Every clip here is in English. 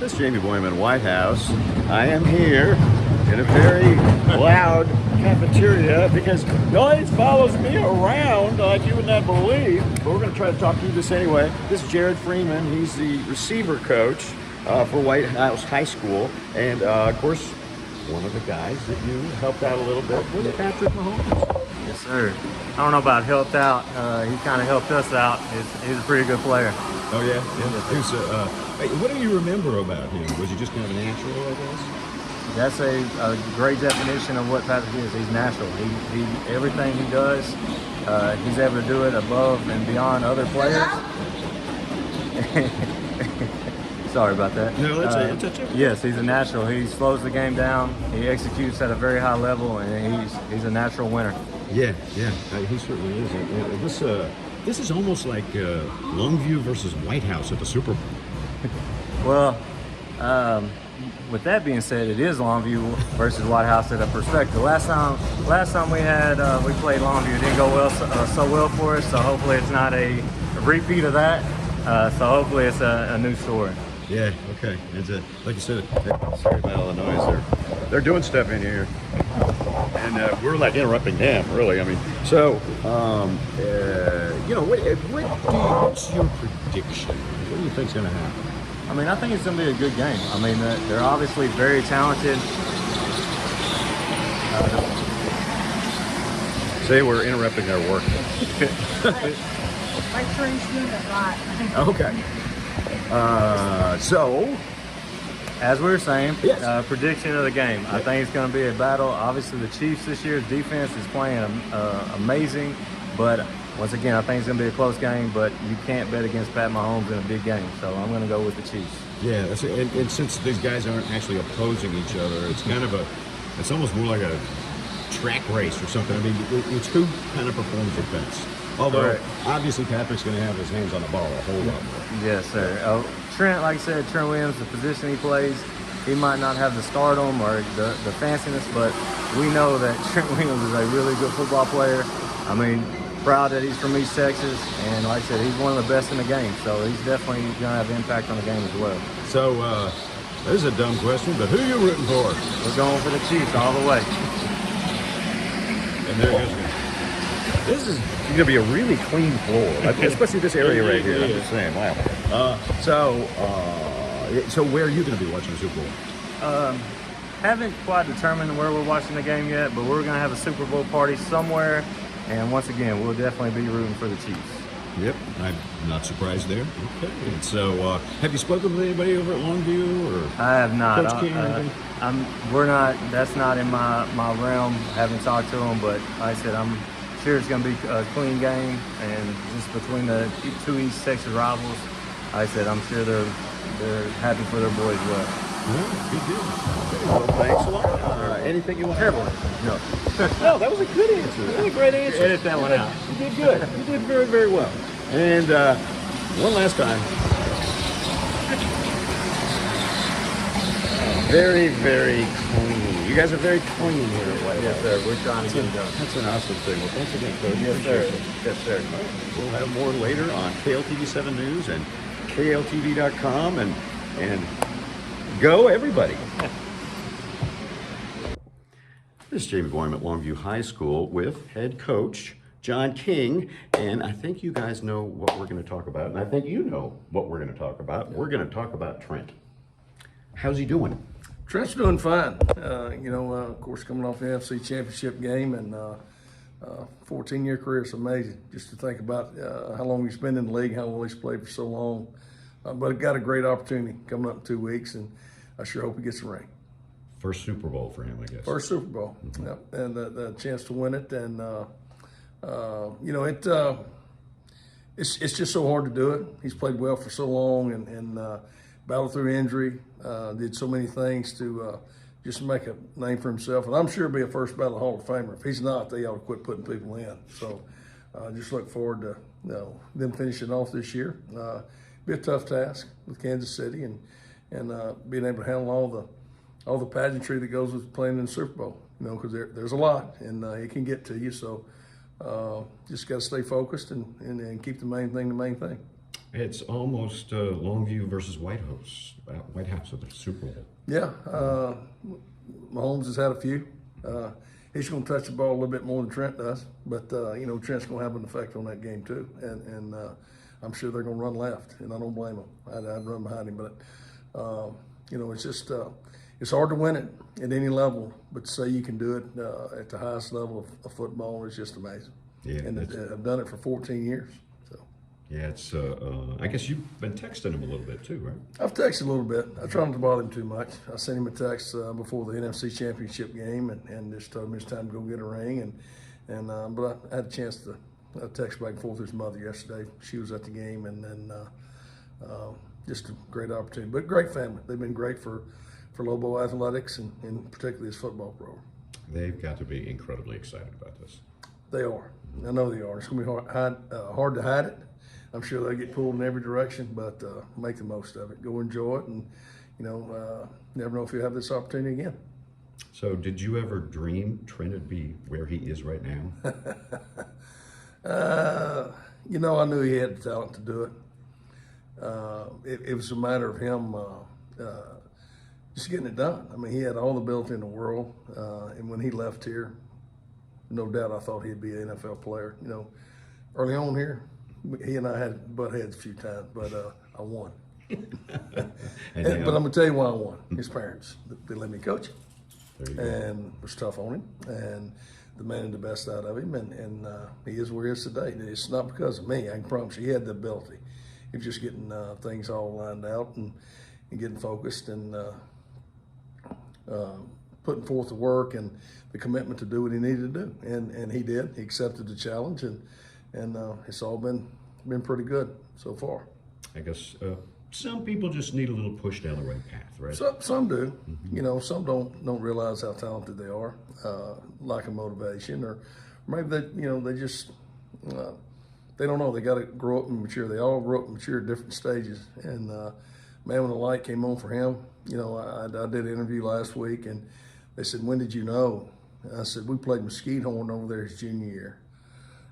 This is Jamey Boyum in Whitehouse. I am here in a very loud cafeteria because noise follows me around like you would not believe. But we're going to try to talk through this anyway. This is Jared Freeman. He's the receiver coach for Whitehouse High School. And of course, one of the guys that you helped out a little bit with Patrick Mahomes. Yes, sir. I don't know about helped out. He kind of helped us out. He's a pretty good player. Oh, yeah? What do you remember about him? Was he just kind of a natural, I guess? That's a great definition of what Patrick is. He's natural. He everything he does, he's able to do it above and beyond other players. Sorry about that. No, that's it. Yes, he's a natural. He slows the game down. He executes at a very high level, and he's a natural winner. Yeah, he certainly is. This is almost like Longview versus Whitehouse at the Super Bowl. Well, with that being said, it is Longview versus Whitehouse at a perspective. Last time we played Longview, it didn't go so well for us. So hopefully it's not a repeat of that. So hopefully it's a new story. Yeah. Okay. It's like you said. Sorry about all the noise. They're doing stuff in here, and we're like interrupting them. Really. I mean, so what's your prediction? What do you think's going to happen? I mean, I think it's going to be a good game. I mean, they're obviously very talented. Say we're interrupting their work. My friend's doing it right. Okay. So, as we were saying, yes. Prediction of the game. I think it's going to be a battle. Obviously, the Chiefs this year's defense is playing amazing, but once again, I think it's going to be a close game, but you can't bet against Pat Mahomes in a big game, so I'm going to go with the Chiefs. Yeah, that's it. And since these guys aren't actually opposing each other, it's kind of it's almost more like a track race or something. I mean, it's who kind of performs the best. Although, obviously, Patrick's going to have his hands on the ball a whole lot more. Yes, sir. Trent, like I said, Trent Williams, the position he plays, he might not have the stardom or the fanciness, but we know that Trent Williams is a really good football player. I mean, proud that he's from East Texas, and like I said, he's one of the best in the game, so he's definitely going to have impact on the game as well. So, this is a dumb question, but who are you rooting for? We're going for the Chiefs all the way. And there goes. This is going to be a really clean floor, especially this area right here. I'm just saying, wow. So where are you going to be watching the Super Bowl? Haven't quite determined where we're watching the game yet, but we're going to have a Super Bowl party somewhere, and once again, we'll definitely be rooting for the Chiefs. Yep, I'm not surprised there. Okay. And so, have you spoken with anybody over at Longview, or I have not. Coach King or anything? We're not. That's not in my realm. Haven't talked to them, but like I said, I'm sure it's going to be a clean game, and just between the two East Texas rivals, like I said, I'm sure they're happy for their boys well. Yeah, be good. Okay, well, thanks a lot. Anything you want? Terrible. No. No, that was a good answer. That was a great answer. Edit that one out. You did good. You did very, very well. And one last time. Very, very clean. You guys are very clean here at Whitehouse. Yes, sir. We're trying to get it done. That's an awesome thing. Well, thanks again, Coach. Yes, sir. Yes, sir. We'll have more later on KLTV 7 News and KLTV.com and go everybody. This is Jamey Boyum at Longview High School with head coach John King, and I think you guys know what we're going to talk about, and I think you know what we're going to talk about. We're going to talk about Trent. How's he doing? Trent's doing fine. Of course, coming off the NFC Championship game and 14-year career is amazing. Just to think about how long he's been in the league, how well he's played for so long. But got a great opportunity coming up in 2 weeks, and I sure hope he gets a ring. First Super Bowl for him, I guess. First Super Bowl, Yep. And the chance to win it, and it's just so hard to do it. He's played well for so long, and battled through injury, did so many things to just make a name for himself. And I'm sure he'll be a first ballot Hall of Famer. If he's not, they ought to quit putting people in. So just look forward to them finishing off this year. Be a tough task with Kansas City and being able to handle all the pageantry that goes with playing in the Super Bowl. Because there's a lot, and it can get to you. So just got to stay focused and keep the main thing the main thing. It's almost Longview versus Whitehouse. Whitehouse at the Super Bowl. Yeah, Mahomes has had a few. He's going to touch the ball a little bit more than Trent does, but you know, Trent's going to have an effect on that game too. And I'm sure they're going to run left, and I don't blame them. I'd run behind him, but you know, it's just it's hard to win it at any level, but to say you can do it at the highest level of football is just amazing. Yeah, and I've done it for 14 years. So. Yeah, it's. I guess you've been texting him a little bit too, right? I've texted a little bit. I try not to bother him too much. I sent him a text before the NFC Championship game, and just told him it's time to go get a ring. But I had a chance to text back and forth with his mother yesterday. She was at the game, and then just a great opportunity. But great family. They've been great for Lobo athletics and particularly his football program. They've got to be incredibly excited about this. They are. I know they are. It's going to be hard to hide it. I'm sure they'll get pulled in every direction, but make the most of it. Go enjoy it, and you know, never know if you'll have this opportunity again. So, did you ever dream Trent would be where he is right now? You know, I knew he had the talent to do it. It was a matter of him just getting it done. I mean, he had all the ability in the world, and when he left here, no doubt I thought he'd be an NFL player. You know, early on here, he and I had butt heads a few times, but I won. But I'm going to tell you why I won. His parents, they let me coach him. And it was tough on him, and demanded the best out of him, and he is where he is today. It's not because of me, I can promise you. He had the ability. He was just getting things all lined out and getting focused and putting forth the work and the commitment to do what he needed to do, and he did. He accepted the challenge, and it's all been pretty good so far. I guess some people just need a little push down the right path, right? Some do. Mm-hmm. You know, some don't realize how talented they are, lack of motivation, or maybe they just they don't know. They got to grow up and mature. They all grow up and mature at different stages. And man, when the light came on for him, you know, I did an interview last week, and they said, "When did you know?" And I said, "We played Mesquite Horn over there his junior year,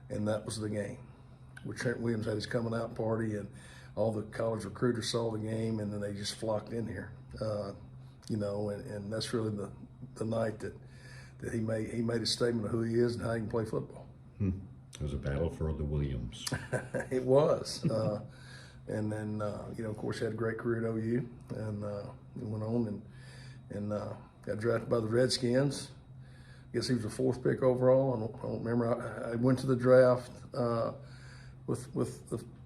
and that was the game where Trent Williams had his coming out party, and all the college recruiters saw the game, and then they just flocked in here, you know, and that's really the night that he made a statement of who he is and how he can play football." It was a battle for the Williams. It was. And then, you know, of course, he had a great career at OU, and went on and got drafted by the Redskins. I guess he was the 4th pick overall. I don't remember. I went to the draft with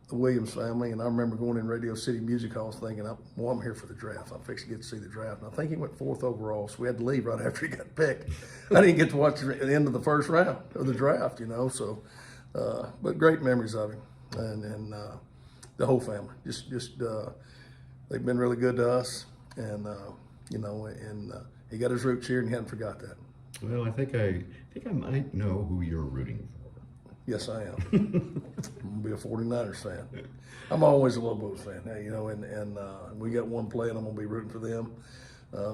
the Williams family, and I remember going in Radio City Music Halls thinking, I'm here for the draft. I'm fixing to get to see the draft. And I think he went 4th overall, so we had to leave right after he got picked. I didn't get to watch the end of the first round of the draft, you know. So, but great memories of him, and the whole family. Just they've been really good to us, and you know, and he got his roots here, and he hadn't forgot that. Well, I think I might know who you're rooting for. Yes, I am. I'm gonna be a 49ers fan. I'm always a Lobos fan, you know, and we got one play, and I'm gonna be rooting for them.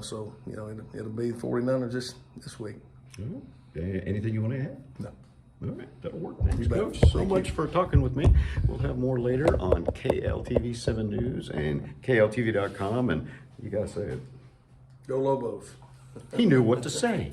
So, you know, it'll be 49ers this week. Anything you want to add? No. All right, that'll work. Thanks, Coach, so Thank much you for talking with me. We'll have more later on KLTV 7 News and KLTV.com, and you gotta say it. Go Lobos. He knew what to say.